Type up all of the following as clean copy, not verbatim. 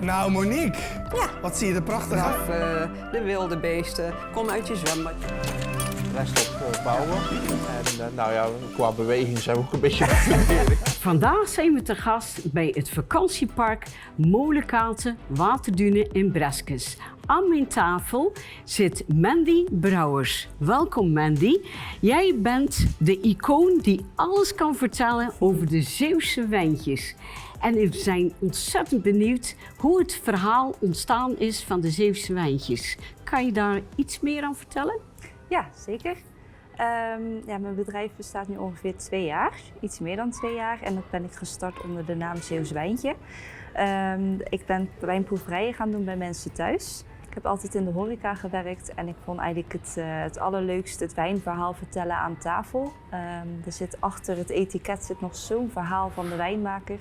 Nou, Monique, Ja. wat zie je er prachtig uit. Of de wilde beesten. Kom uit je zwembad. Rest op bouwen. En nou ja, qua beweging zijn we ook een beetje leren. Vandaag zijn we te gast bij het vakantiepark Molenkaten Waterdune in Breskes. Aan mijn tafel zit Mandy Brouwers. Welkom Mandy. Jij bent de icoon die alles kan vertellen over de Zeeuwse wijntjes. En we zijn ontzettend benieuwd hoe het verhaal ontstaan is van de Zeeuwse wijntjes. Kan je daar iets meer aan vertellen? Ja, zeker. Mijn bedrijf bestaat nu ongeveer 2 jaar, iets meer dan 2 jaar. En dat ben ik gestart onder de naam Zeeuws Wijntje. Ik ben wijnproeverijen gaan doen bij mensen thuis. Ik heb altijd in de horeca gewerkt en ik vond eigenlijk het allerleukste het wijnverhaal vertellen aan tafel. Er zit achter het etiket nog zo'n verhaal van de wijnmaker.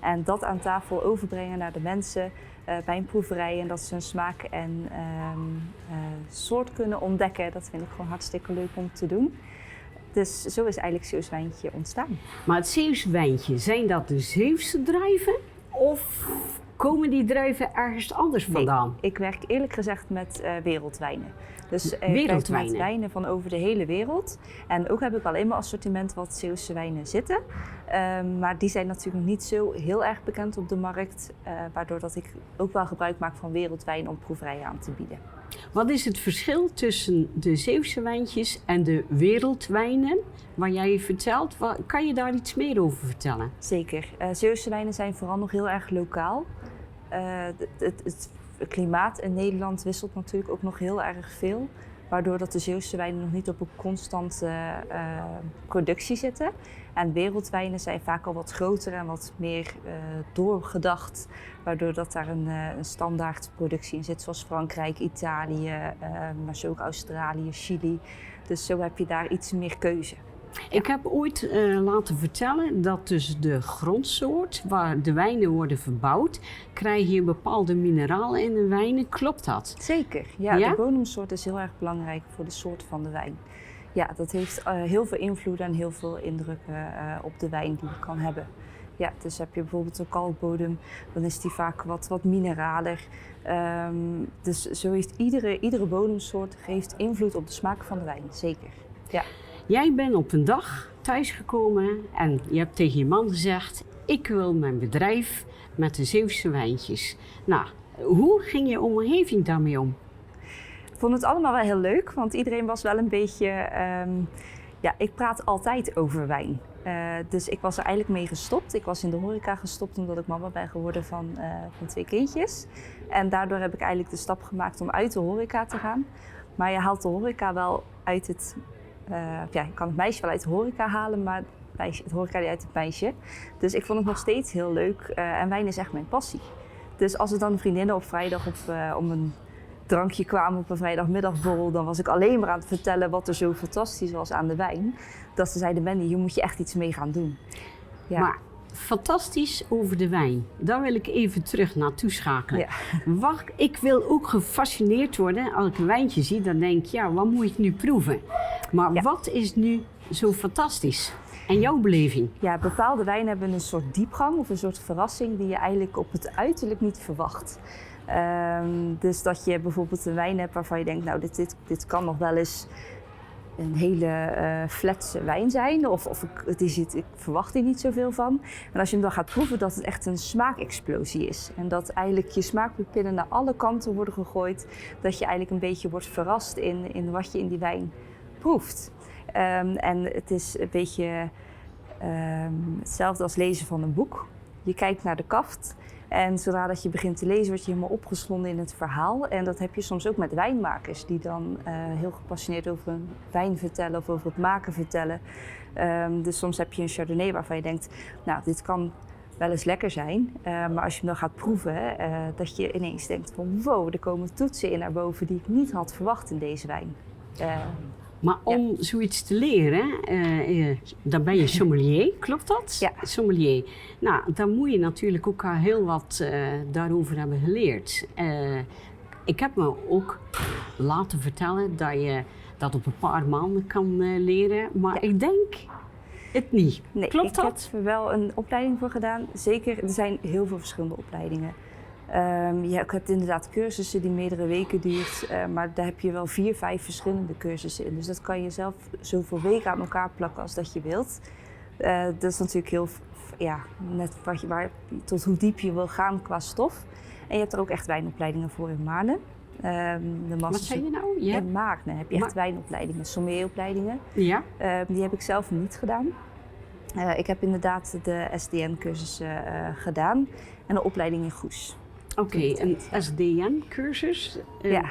En dat aan tafel overbrengen naar de mensen bij een proeverij en dat ze hun smaak en soort kunnen ontdekken. Dat vind ik gewoon hartstikke leuk om te doen. Dus zo is eigenlijk Zeeuws Wijntje ontstaan. Maar het Zeeuwse wijntje, zijn dat de Zeeuwse druiven of komen die druiven ergens anders vandaan? Nee, ik werk eerlijk gezegd met wereldwijnen. Dus ik werk Wereldwijnen? met wijnen van over de hele wereld. En ook heb ik al in mijn assortiment wat Zeeuwse wijnen zitten. Maar die zijn natuurlijk niet zo heel erg bekend op de markt. Waardoor dat ik ook wel gebruik maak van wereldwijn om proeverijen aan te bieden. Wat is het verschil tussen de Zeeuwse wijntjes en de wereldwijnen waar jij vertelt? Kan je daar iets meer over vertellen? Zeker. Zeeuwse wijnen zijn vooral nog heel erg lokaal. Het klimaat in Nederland wisselt natuurlijk ook nog heel erg veel. Waardoor dat de Zeeuwse wijnen nog niet op een constante productie zitten. En wereldwijnen zijn vaak al wat groter en wat meer doorgedacht. Waardoor dat daar een standaard productie in zit, zoals Frankrijk, Italië, maar zo ook Australië, Chili. Dus zo heb je daar iets meer keuze. Ik heb ooit laten vertellen dat dus de grondsoort waar de wijnen worden verbouwd, krijg je bepaalde mineralen in de wijnen. Klopt dat? Zeker. Ja, Ja? de bodemsoort is heel erg belangrijk voor de soort van de wijn. Ja, dat heeft heel veel invloed en heel veel indrukken op de wijn die je kan hebben. Ja, dus heb je bijvoorbeeld een kalkbodem, dan is die vaak wat mineraler. Dus zo heeft iedere bodemsoort geeft invloed op de smaak van de wijn, zeker. Ja. Jij bent op een dag thuisgekomen en je hebt tegen je man gezegd, ik wil mijn bedrijf met de Zeeuwse wijntjes. Nou, hoe ging je omgeving daarmee om? Ik vond het allemaal wel heel leuk, want iedereen was wel een beetje... ik praat altijd over wijn. Dus ik was er eigenlijk mee gestopt. Ik was in de horeca gestopt omdat ik mama ben geworden van 2 kindjes. En daardoor heb ik eigenlijk de stap gemaakt om uit de horeca te gaan. Maar je haalt de horeca wel uit het... je kan het meisje wel uit de horeca halen, maar het horeca uit het meisje. Dus ik vond het nog steeds heel leuk en wijn is echt mijn passie. Dus als er dan vriendinnen op vrijdag om een drankje kwamen op een vrijdagmiddagborrel, dan was ik alleen maar aan het vertellen wat er zo fantastisch was aan de wijn. Dat ze zeiden, Mandy, hier moet je echt iets mee gaan doen. Ja. Maar fantastisch over de wijn. Daar wil ik even terug naartoe schakelen. Ja. Wacht, ik wil ook gefascineerd worden. Als ik een wijntje zie, dan denk ik, ja, wat moet ik nu proeven? Maar Ja. wat is nu zo fantastisch? En jouw beleving? Ja, bepaalde wijnen hebben een soort diepgang of een soort verrassing die je eigenlijk op het uiterlijk niet verwacht. Dus dat je bijvoorbeeld een wijn hebt waarvan je denkt, nou dit kan nog wel eens een hele fletse wijn zijn. Of ik verwacht er niet zoveel van. En als je hem dan gaat proeven, dat het echt een smaakexplosie is. En dat eigenlijk je smaakpapillen naar alle kanten worden gegooid. Dat je eigenlijk een beetje wordt verrast in wat je in die wijn proeft. En het is een beetje hetzelfde als lezen van een boek. Je kijkt naar de kaft en zodra dat je begint te lezen word je helemaal opgeslonden in het verhaal. En dat heb je soms ook met wijnmakers die dan heel gepassioneerd over een wijn vertellen of over het maken vertellen. Dus soms heb je een Chardonnay waarvan je denkt, nou dit kan wel eens lekker zijn. Maar als je hem dan gaat proeven, dat je ineens denkt van wow, er komen toetsen in naar boven die ik niet had verwacht in deze wijn. Maar om zoiets te leren, dan ben je sommelier, klopt dat? Ja. Sommelier. Nou, dan moet je natuurlijk ook al heel wat daarover hebben geleerd. Ik heb me ook laten vertellen dat je dat op een paar maanden kan leren, maar ik denk het niet. Nee, Klopt ik dat? heb er wel een opleiding voor gedaan. Zeker, er zijn heel veel verschillende opleidingen. Je hebt inderdaad cursussen die meerdere weken duurt, maar daar heb je wel 4, 5 verschillende cursussen in. Dus dat kan je zelf zoveel weken aan elkaar plakken als dat je wilt. Dat is natuurlijk heel, net tot hoe diep je wil gaan qua stof. En je hebt er ook echt wijnopleidingen voor in Maarnen. Wat zei je nou? Ja. In Maarnen heb je echt wijnopleidingen, sommelieropleidingen. Ja. Die heb ik zelf niet gedaan. Ik heb inderdaad de SDN-cursussen gedaan en een opleiding in Goes. Oké, een SDN-cursus. Ja.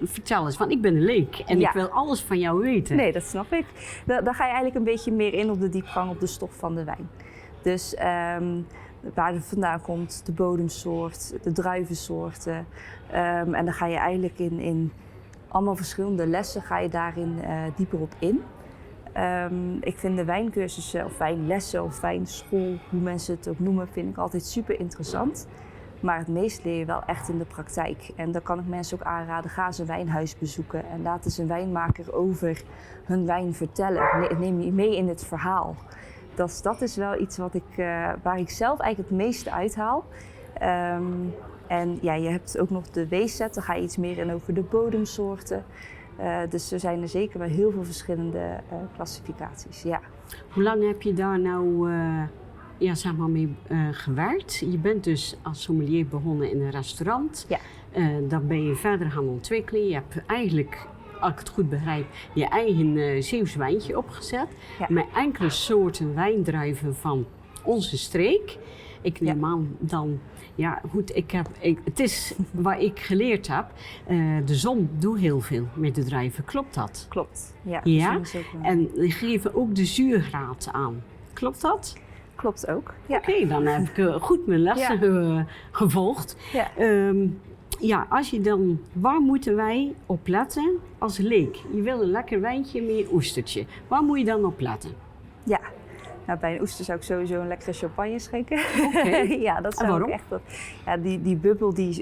Vertel eens, want ik ben een leek en Ja. ik wil alles van jou weten. Nee, dat snap ik. Daar ga je eigenlijk een beetje meer in op de diepgang, op de stof van de wijn. Dus waar het vandaan komt, de bodemsoort, de druivensoorten. En dan ga je eigenlijk in allemaal verschillende lessen ga je daarin dieper op in. Ik vind de wijncursussen of wijnlessen of wijnschool, hoe mensen het ook noemen, vind ik altijd super interessant. Maar het meest leer je wel echt in de praktijk. En dan kan ik mensen ook aanraden, ga eens een wijnhuis bezoeken en laat eens een wijnmaker over hun wijn vertellen. Neem je mee in het verhaal. Dat is wel iets waar ik zelf eigenlijk het meeste uithaal. En ja, je hebt ook nog de weesset, daar ga je iets meer in over de bodemsoorten. Dus er zijn er zeker wel heel veel verschillende klassificaties, ja. Hoe lang heb je daar nou mee gewerkt? Je bent dus als sommelier begonnen in een restaurant. Ja. Dan ben je verder gaan ontwikkelen. Je hebt eigenlijk, als ik het goed begrijp, je eigen Zeeuws wijntje opgezet. Ja. Met enkele soorten wijndruiven van onze streek. Ik neem aan dan, ja goed, het is wat ik geleerd heb. De zon doet heel veel met de druiven, klopt dat? Klopt, ja. Ja, dat is ook wel- en die geven ook de zuurgraad aan. Klopt dat? Klopt ook, ja. Oké, dan heb ik goed mijn lessen gevolgd. Ja. Als je dan, waar moeten wij op letten als leek? Je wil een lekker wijntje met een oestertje. Waar moet je dan op letten? Ja. Nou, bij een oester zou ik sowieso een lekkere champagne schenken. Oké. Ja, dat En zou waarom? ik echt. Die bubbel die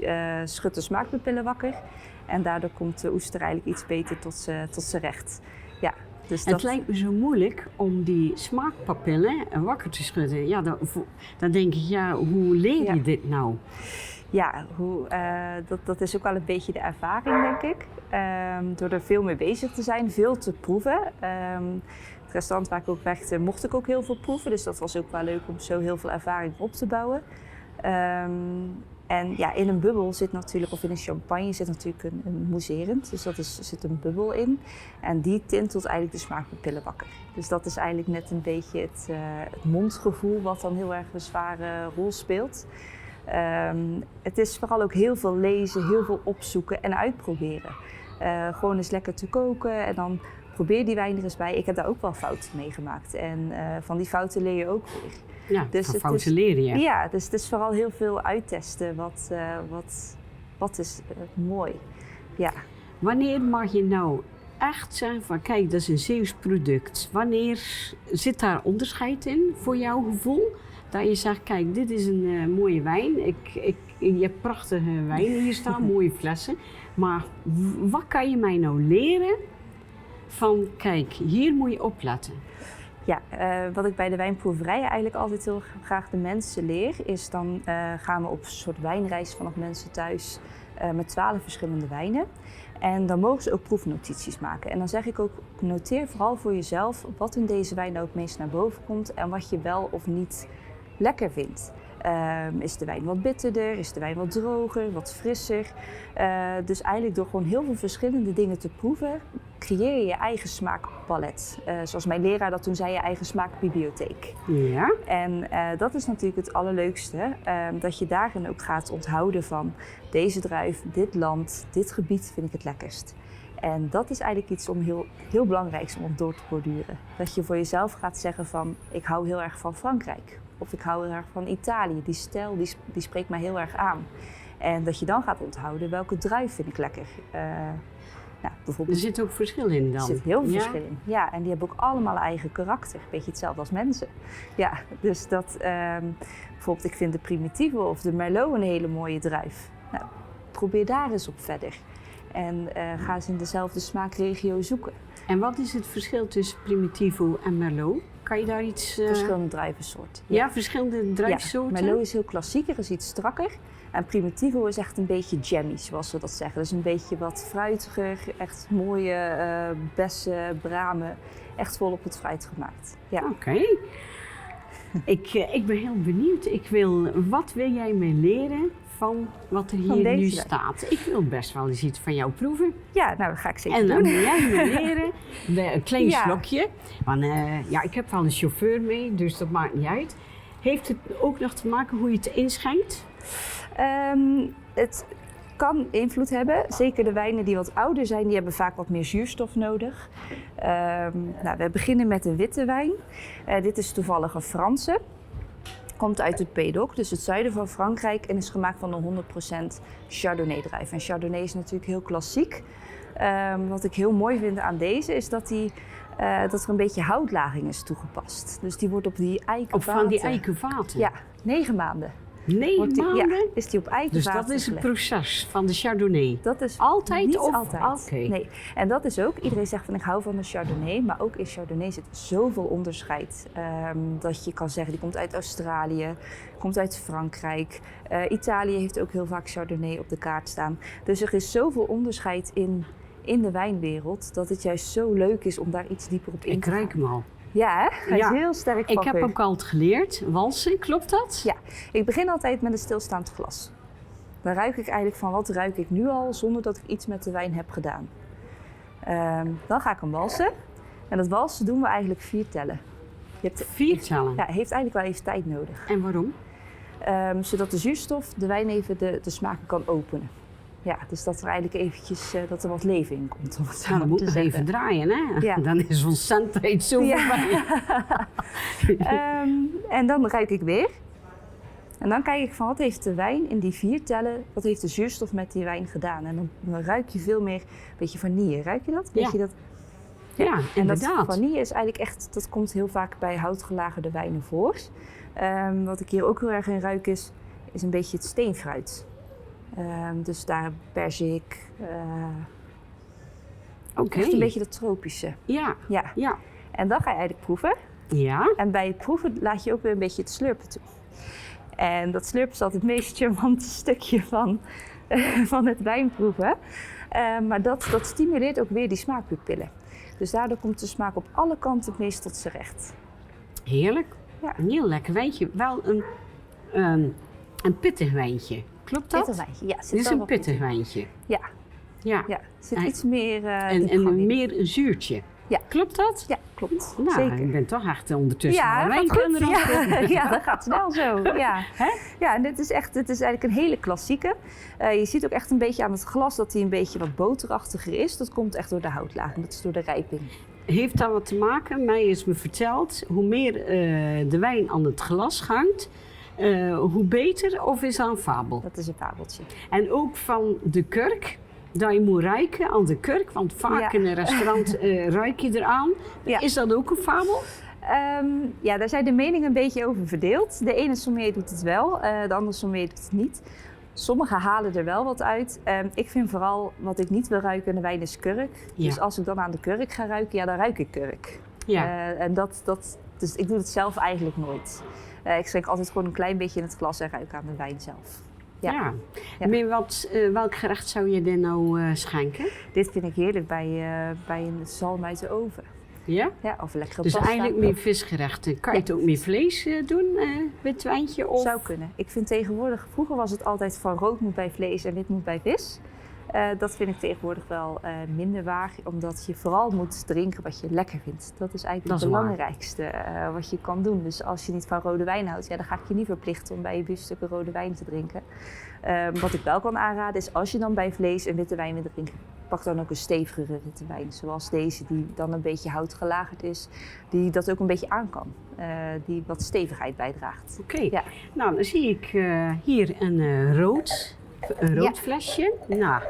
schudt de smaakpapillen wakker. En daardoor komt de oester eigenlijk iets beter tot zijn recht. Ja, dus Het lijkt me zo moeilijk om die smaakpapillen wakker te schudden. Ja, dan denk ik, ja, hoe leer je dit nou? Ja, dat is ook wel een beetje de ervaring, denk ik. Door er veel mee bezig te zijn, veel te proeven. Het restaurant waar ik ook werkte, mocht ik ook heel veel proeven. Dus dat was ook wel leuk om zo heel veel ervaring op te bouwen. En ja, in een bubbel zit natuurlijk, of in een champagne zit natuurlijk een mousserend. Dus er zit een bubbel in. En die tintelt eigenlijk de smaakpapillen wakker. Dus dat is eigenlijk net een beetje het mondgevoel wat dan heel erg een zware rol speelt. Het is vooral ook heel veel lezen, heel veel opzoeken en uitproberen. Gewoon eens lekker te koken en dan probeer die wijn er eens bij. Ik heb daar ook wel fouten mee gemaakt en van die fouten leer je ook weer. Ja, Dus van het fouten is- leren je. Ja, dus het is vooral heel veel uittesten. Wat is mooi. Ja. Wanneer mag je nou echt zeggen van kijk, dat is een Zeeuws product. Wanneer zit daar onderscheid in voor jouw gevoel? Dat je zegt, kijk, dit is een mooie wijn. Je hebt prachtige wijnen hier staan, mooie flessen. Maar wat kan je mij nou leren van kijk, hier moet je opletten? Ja, wat ik bij de wijnproeverij eigenlijk altijd heel graag de mensen leer, is dan gaan we op een soort wijnreis vanaf mensen thuis met 12 verschillende wijnen. En dan mogen ze ook proefnotities maken. En dan zeg ik ook, noteer vooral voor jezelf wat in deze wijn nou het meest naar boven komt en wat je wel of niet lekker vindt. Is de wijn wat bitterder? Is de wijn wat droger? Wat frisser? Dus eigenlijk door gewoon heel veel verschillende dingen te proeven, creëer je je eigen smaakpalet. Zoals mijn leraar dat toen zei, je eigen smaakbibliotheek. Ja, En dat is natuurlijk het allerleukste, dat je daarin ook gaat onthouden van deze druif, dit land, dit gebied vind ik het lekkerst. En dat is eigenlijk iets om heel belangrijks om op door te borduren. Dat je voor jezelf gaat zeggen van, ik hou heel erg van Frankrijk. Of ik hou heel erg van Italië. Die stijl die spreekt mij heel erg aan. En dat je dan gaat onthouden welke druif vind ik lekker. er Bijvoorbeeld, zit ook verschil in dan. er zit heel veel Ja? verschil in. Ja, en die hebben ook allemaal eigen karakter. Beetje hetzelfde als mensen. Ja, dus dat bijvoorbeeld, ik vind de Primitivo of de Merlot een hele mooie druif. Nou, probeer daar eens op verder. En ga eens in dezelfde smaakregio zoeken. En wat is het verschil tussen Primitivo en Merlot? Kan je daar iets... Verschillende druivensoorten. Ja, verschillende druivensoorten? Ja, Merlot is heel klassieker, is iets strakker. En Primitivo is echt een beetje jammy, zoals we dat zeggen. Dus een beetje wat fruitiger, echt mooie bessen, bramen. Echt vol op het fruit gemaakt. Ja. Oké. Ik ben heel benieuwd. Wat wil jij me leren van wat er hier deze nu wijn. staat? Ik wil best wel eens iets van jou proeven. Ja, nou dat ga ik zeker En dan doen. moet jij me leren, een klein Ja. slokje. Want ik heb wel een chauffeur mee, dus dat maakt niet uit. Heeft het ook nog te maken hoe je het inschenkt? Het kan invloed hebben. Zeker de wijnen die wat ouder zijn, die hebben vaak wat meer zuurstof nodig. We beginnen met een witte wijn. Dit is toevallig een Franse. Komt uit het Pédoc, dus het zuiden van Frankrijk, en is gemaakt van een 100% Chardonnay-druif. En Chardonnay is natuurlijk heel klassiek. Wat ik heel mooi vind aan deze is dat er een beetje houtlaging is toegepast. Dus die wordt op die eikenvaten. Of van die eikenvaten? Ja, 9 maanden. 9 maanden? Ja, is die op eikenvaten. Dus dat is het gelegd. proces van de Chardonnay? Dat is altijd niet of altijd? Oké. Nee. En dat is ook, iedereen zegt van ik hou van de Chardonnay, maar ook in Chardonnay zit zoveel onderscheid. Dat je kan zeggen, die komt uit Australië, komt uit Frankrijk. Italië heeft ook heel vaak Chardonnay op de kaart staan. Dus er is zoveel onderscheid in de wijnwereld, dat het juist zo leuk is om daar iets dieper op in Ik te gaan. ruik hem al. Ja, hè? Hij Ja. is heel sterk Ik van heb geur. ook al geleerd, walsen, klopt dat? Ja, ik begin altijd met een stilstaand glas. Dan ruik ik eigenlijk van wat ruik ik nu al zonder dat ik iets met de wijn heb gedaan. Dan ga ik hem walsen. En dat walsen doen we eigenlijk 4 tellen. Je hebt 4 tellen. Ja, heeft eigenlijk wel even tijd nodig. En waarom? Zodat de zuurstof de wijn even de smaken kan openen. Ja, dus dat er eigenlijk eventjes dat er wat leven in komt. Om het zo Nou, dan maar moet te nog zeggen. even draaien, hè? Ja. Dan is ons centheid zo Ja. voorbij. En dan ruik ik weer. En dan kijk ik van wat heeft de wijn in die 4 tellen, wat heeft de zuurstof met die wijn gedaan. En dan ruik je veel meer, een beetje vanille. Ruik je dat? Ja. Beetje dat? Ja, En dat inderdaad. vanille is eigenlijk echt, dat komt heel vaak bij houtgelagerde wijnen voor. Wat ik hier ook heel erg in ruik is een beetje het steenfruit. Dus daar perzik, Oké. echt een beetje dat tropische. Ja, Ja. ja. En dan ga je eigenlijk proeven. Ja. En bij het proeven laat je ook weer een beetje het slurpen toe. En dat slurpen is altijd het meest charmante stukje van het wijnproeven. Maar dat stimuleert ook weer die smaakpupillen. Dus daardoor komt de smaak op alle kanten het meest tot zijn recht. Heerlijk. Ja. Een heel lekker wijntje. Wel een pittig wijntje. Klopt dat? Pittig wijntje, ja. Dit Zit is wel een wat pittig wijntje. Ja, Ja. ja. Zit En- iets meer En diepgang in. meer een zuurtje. Ja. Klopt dat? Ja, klopt. Nou, Zeker. ik ben toch echt ondertussen Ja, wel dat gaat goed. wijnkenner. Ja, ja, dat gaat snel zo. Ja, Hè? ja, en dit is eigenlijk een hele klassieke. Je ziet ook echt een beetje aan het glas dat hij een beetje wat boterachtiger is. Dat komt echt door de houtlaging, dat is door de rijping. Heeft dat wat te maken? Mij is me verteld, hoe meer de wijn aan het glas hangt, hoe beter, of is dat een fabel? Dat is een fabeltje. En ook van de kurk, dat je moet ruiken aan de kurk, want vaak Ja. in een restaurant ruik je eraan. Ja. Is dat ook een fabel? Ja, daar zijn de meningen een beetje over verdeeld. De ene sommelier doet het wel, de andere sommelier doet het niet. Sommigen halen er wel wat uit. Ik vind vooral wat ik niet wil ruiken in de wijn is kurk. Ja. Dus als ik dan aan de kurk ga ruiken, ja, dan ruik ik kurk. Ja. En dus ik doe het zelf eigenlijk nooit. Ik schenk altijd gewoon een klein beetje in het glas en ruik aan de wijn zelf. Ja. Ja. Maar welk gerecht zou je dit nou schenken? Dit vind ik heerlijk bij een zalm uit de oven. Ja? Ja, of een lekkere Dus pasta. eigenlijk meer visgerechten. Kan je het ook meer vlees doen, wit wijntje? Of? Zou kunnen. Ik vind tegenwoordig, vroeger was het altijd van rood moet bij vlees en wit moet bij vis. Dat vind ik tegenwoordig wel minder waar, omdat je vooral moet drinken wat je lekker vindt. Dat is eigenlijk Dat het is waar. belangrijkste wat je kan doen. Dus als je niet van rode wijn houdt, ja, dan ga ik je niet verplichten om bij je biefstuk een rode wijn te drinken. Wat ik wel kan aanraden is, als je dan bij vlees een witte wijn wil drinken, pak dan ook een stevigere witte wijn. Zoals deze, die dan een beetje houtgelagerd is, die dat ook een beetje aan kan. Die wat stevigheid bijdraagt. Oké. Ja. Nou, dan zie ik hier een rood Ja. flesje. Nou,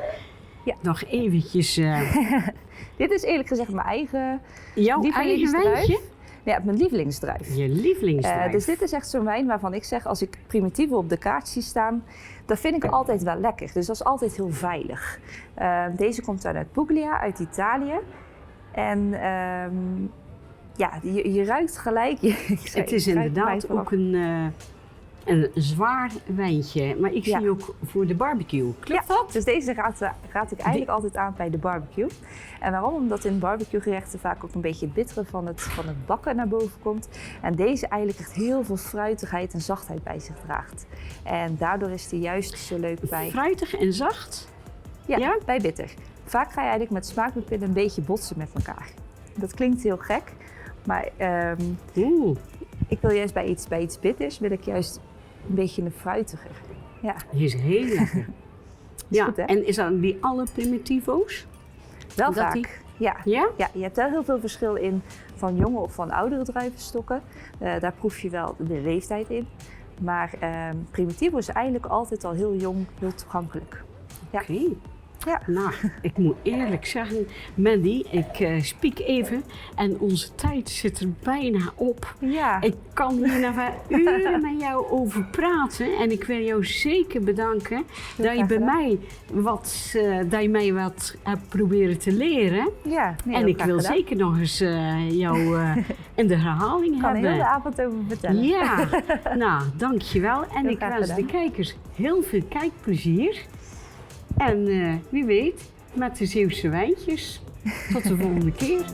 Ja. nog eventjes Dit is eerlijk gezegd mijn eigen jouw eigen lievelingsdruif. wijntje. Ja, mijn lievelingsdruif. Je lievelingsdruif. Dus dit is echt zo'n wijn waarvan ik zeg, als ik Primitivo op de kaart zie staan, dat vind ik altijd wel lekker. Dus dat is altijd heel veilig. Deze komt uit Puglia, uit Italië. En Ja, je ruikt gelijk. Het is inderdaad ook een zwaar wijntje, maar ik zie ook voor de barbecue. Klopt dat? Dus deze raad ik eigenlijk altijd aan bij de barbecue. En waarom? Omdat in barbecuegerechten vaak ook een beetje het bittere van het bakken naar boven komt. En deze eigenlijk echt heel veel fruitigheid en zachtheid bij zich draagt. En daardoor is die juist zo leuk bij... Fruitig en zacht? Ja, bij bitter. Vaak ga je eigenlijk met smaakpapillen een beetje botsen met elkaar. Dat klinkt heel gek, maar ik wil juist bij iets bitters, wil ik juist een beetje een fruitiger. Ja. Die is heel lekker. Ja, goed, hè? en is dat die alle primitivo's? Wel Dat vaak. die- Ja. Ja? Ja, je hebt wel heel veel verschil in van jonge of van oudere druivenstokken. Daar proef je wel de leeftijd in. Maar Primitivo is eigenlijk altijd al heel jong, heel toegankelijk. Ja. Oké. Ja. Nou, ik moet eerlijk zeggen, Mandy, ik spiek even en onze tijd zit er bijna op. Ja. Ik kan hier nog wel uren met jou over praten en ik wil jou zeker bedanken dat je bij mij dat je mij wat hebt proberen te leren. Ja, nee, En heel ik graag wil gedaan. zeker nog eens jou in de herhaling Ik kan er hebben. heel de avond over vertellen. Ja, nou, dankjewel. En Heel ik graag wens de gedaan. kijkers heel veel kijkplezier. En wie weet, met de Zeeuwse wijntjes. Tot de volgende keer.